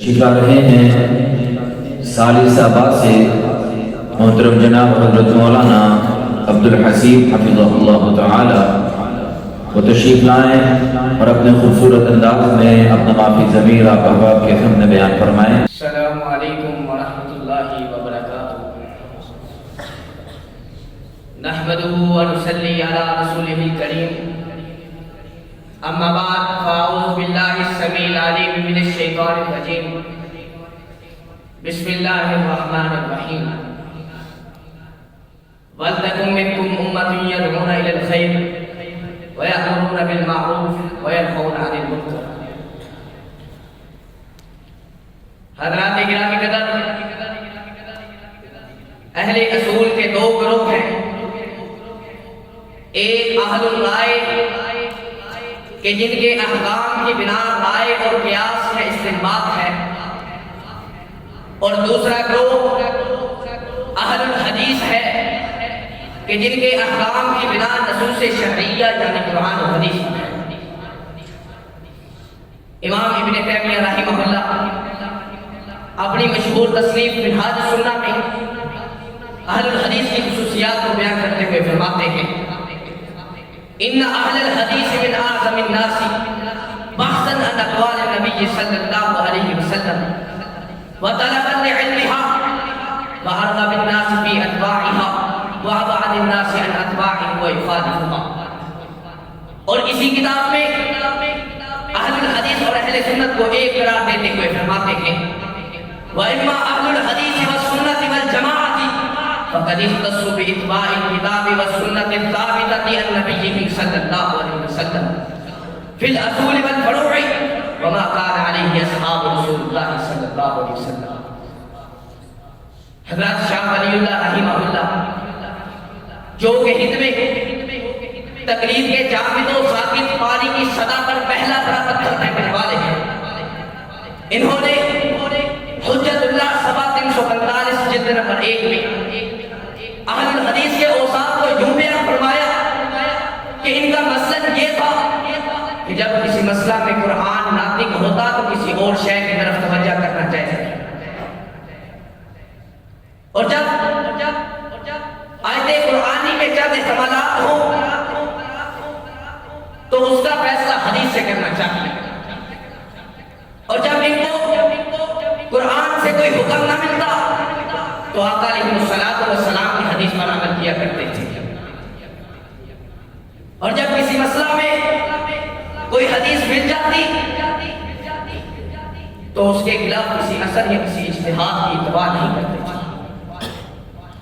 شکا رہے ہیں ثالث آباد سے محترم جناب حضرت مولانا عبدالحسیب حفظہ اللہ تعالی وہ تشریف لائیں اور اپنے خوبصورت انداز میں اپنا معافی ضمیر آپ احباب کے سامنے بیان فرمائیں۔ السلام علیکم ورحمۃ اللہ وبرکاتہ۔ نحمده ونصلی علی رسوله الکریم، اما بعد فاعوذ باللہ السمیع العلیم من الشیطان الرجیم، بسم اللہ الرحمن الرحیم۔ وَلْتَكُن مِّنكُمْ أُمَّةٌ يَدْعُونَ إِلَى الْخَيْرِ وَيَأْمُرُونَ بِالْمَعْرُوفِ وَيَنْهَوْنَ عَنِ الْمُنكَرِ۔ حضرات گرامی قدر، اہل اصول کے دو گروہ ہیں، ایک اہل الرائے کہ جن کے احکام کی بنا رائے اور قیاس میں استنباط ہے، اور دوسرا گروہ اہل الحدیث ہے کہ جن کے احکام کی بنا نصوص شرعیہ یعنی قرآن و حدیث ہے۔ امام ابن تیمیہ رحمہ اللہ اپنی مشہور تصنیف منہاج السنہ میں اہل الحدیث کی خصوصیات کو بیان کرتے ہوئے فرماتے ہیں، ان اہل الحدیث من اعظم الناس بحثا عن اقوال النبی صلی اللہ علیہ وسلم وطلبا لعلمها وارغب الناس في اتباعها وابعد الناس عن اتباعه ويخالفها۔ اور اسی کتاب میں اہل الحدیث اور اہل سنت کو ایک قرار دیتے ہوئے فرماتے ہیں، وَإِمَّا أَهْلُ الْحَدِيثِ وَالسُّنَّةِ وَالْجَمَاعَةِ فَقَدِ اخْتَصُّوا بِإِتْبَاعِ الْكِتَابِ وَالسُّنَّةِ الثَّابِتَةِ عَن نَّبِيِّهِمْ صَلَّى اللَّهُ عَلَيْهِ وسلم فِي الْأَصُولِ وَالْفُرُوعِ وَمَا كَانَ عَلَيْهِ أَصْحَابُ رسول اللہ صلی اللہ علیہ وسلم۔ حضرت شاہ ولی اللہ رحمہ اللہ جو کہ خدمے تقریر کے جامد و ساکت پانی کی صدا پر پہلا بڑا پتھر پھینکنے والے ہیں، انہوں نے حجت اللہ صفحہ 345 جلد نمبر 1 میں اہل الحدیث کے اوصاف کو یوں بیان فرمایا کہ ان کا مسلک یہ تھا کہ جب کسی مسئلہ میں قرآن ناطق ہوتا تو کسی اور شے کی طرف توجہ کرنا چاہیے، اور جب آیت قرآنی میں چند احتمالات ہوں تو اس کا فیصلہ حدیث سے کرنا چاہیے، اور جب ان کو قرآن سے کوئی حکم نہ ملتا تو آقا علیہ السلام کی حدیث پر عمل کیا کرتے تھے، اور جب کسی مسئلہ میں کوئی حدیث مل جاتی تو اس کے خلاف کسی اثر یا کسی اجتہاد کی اتباع نہیں کرتے تھے،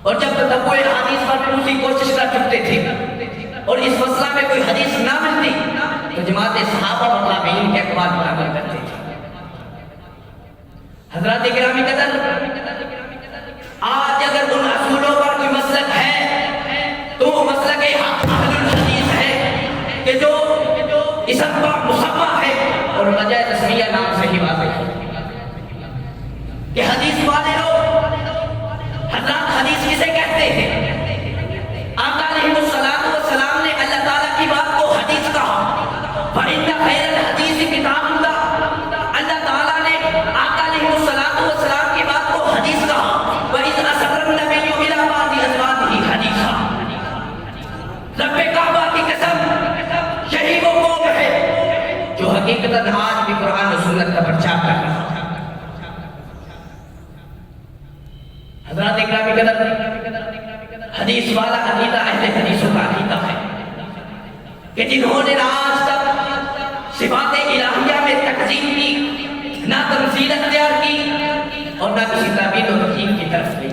اور جب تتبع حدیث پر پوری کوشش کر چکتے تھے اور اس مسئلہ میں کوئی حدیث نہ ملتی تو جماعت صحابہ و تابعین کے اقوال پر عمل کرتے تھے۔ حضرات گرامی قدر، آج اگر ان اصولوں پر کوئی مسلک ہے تو وہ مسلک اہل الحدیث ہے کہ جو اسم پر مسمى ہے اور بجائے تسمیہ نام سے ہی واضح ہے کہ حدیث والے لوگ، حضرات حدیث کسے کہتے ہیں؟ آقا علیہ السلام نے اللہ تعالیٰ کی بات کو حدیث کہا، فَإِنَّ خَيْرَ الْحَدِيثِ كِتَابُ اللَّهِ۔ اللہ تعالیٰ نے آقا علیہ السلام کی بات کو حدیث کہا، وَإِذْ أَسَرَّ النَّبِيُّ إِلَىٰ بَعْضِ أَزْوَاجِهِ حَدِيثًا۔ رب کعبہ کی قسم، یہی وہ قوم ہے جو حقیقتاً آج بھی قرآن و سنت کا پرچار کر رہا ہے۔ حضرات اکرامی قدر، حدیث والا عقیدہ اہل حدیثوں کا عقیدہ ہے کہ جنہوں نے آج تک صفات الہیہ میں تکذیب کی، نہ تمثیل اختیار کی اور نہ کسی تعبیر و تحقیق کی طرف گئی،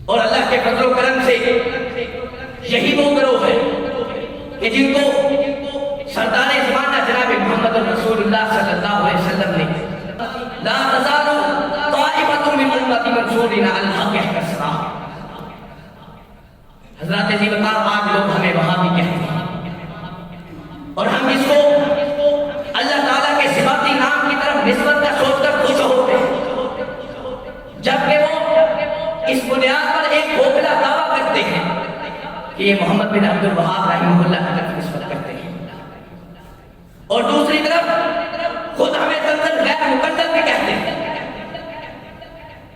اور اللہ کے فضل و کرم سے یہی وہ گروہ ہے کہ جن کو سردار زمانہ جناب محمد رسول اللہ صلی اللہ علیہ وسلم نے لا تزال طائفة من امتی منصورین علی الحق احتسابا۔ حضرات عزیز وقار، آج لوگ ہمیں وہابی کہتے ہیں اور ہم اس کو اللہ تعالیٰ کے صفاتی نام کی طرف نسبت کا سوچ کر خوش ہوتے ہیں، جبکہ وہ اس بنیاد پر ایک کھوکھلا دعویٰ کرتے ہیں کہ یہ محمد بن عبد الوہاب رحمہ اللہ کی طرف نسبت کرتے ہیں، اور دوسری طرف خود ہمیں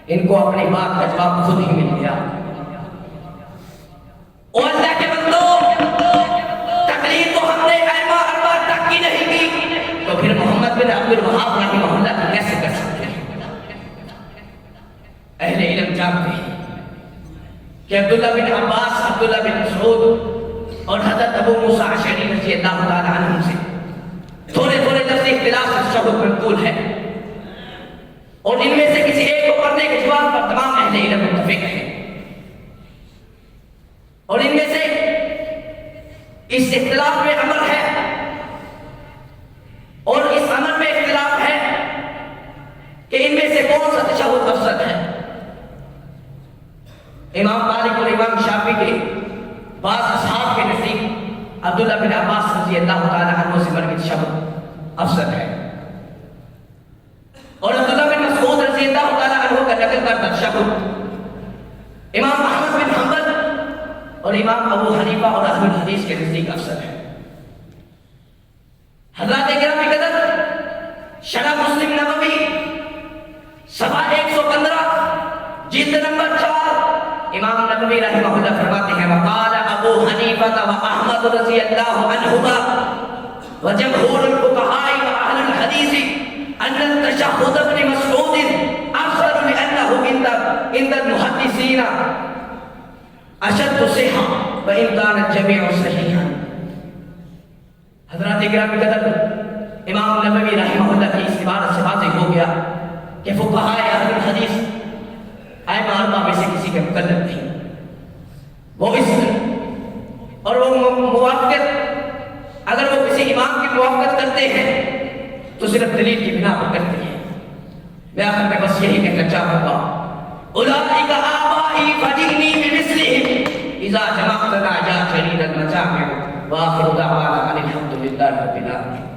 ان کو اپنی بات کا جواب خود ہی مل گیا. اور اللہ کے بندو، تقریر تو ہم نے ائمہ اربعہ تک کی نہیں کی، تو پھر محمد بن عبد الوہاب رحمہ اللہ کی کیسے کر سکتے ہیں؟ اہل علم جانتے ہیں کہ عبداللہ بن عباس، عبداللہ بن مسعود اور حضرت ابو موسیٰ اشعری رضی اللہ تعالی عنہ سے تھوڑے تھوڑے لفظ اختلاف تشہد منقول ہے، اور ان میں سے کسی ایک کو پڑھنے کے جواب پر تمام اہل علم متفق ہیں. اور ان میں سے اس اختلاف میں عمل ہے، اور اس عمل میں اختلاف ہے کہ ان میں سے کون سا تشہد افضل ہے. امام مالک اور امام شافعی کے بعض اصحاب کے نزدیک عبداللہ بن عباس رضی اللہ تعالی عنہ سے مروی تشہد افضل ہے، اور عبداللہ بن مسعود رضی اللہ تعالی عنہ کا نقل کردہ تشہد امام احمد بن حنبل اور امام ابو حنیفہ اور اہل الحدیث کے نزدیک افضل ہے. حضرات کرام قدر، شرح مسلم نبوی صفحہ 115 جلد نمبر 4، امام نبوی رحمہ اللہ فرماتے ہیں وقال ابو حنیفہ و احمد رضی اللہ عنہما وجمہور الفقہاء و اہل الحدیث ان التشہد ابن مسعود افضل لانہ عند المحدثین اشد صحہ وان کان الجميع صحیحا. حضرات کرام قدر، امام نبوی رحمہ اللہ کی اس عبارت سے واضح ہو گیا کہ فقہاء اہل الحدیث ائمہ اربعہ میں سے کسی کے مقلد نہیں. وہ اس اور وہ موافقت، اگر وہ کسی امام کی موافقت کرتے ہیں تو صرف دلیل کی بنا پر کرتے ہیں. میں آخر میں بس یہی کہنا چاہوں گا اولئک آبائی فجئنی بمثلہم اذا جمعتنا یا جلیل المجامع. وآخر دعوانا ان الحمد للہ رب العالمین.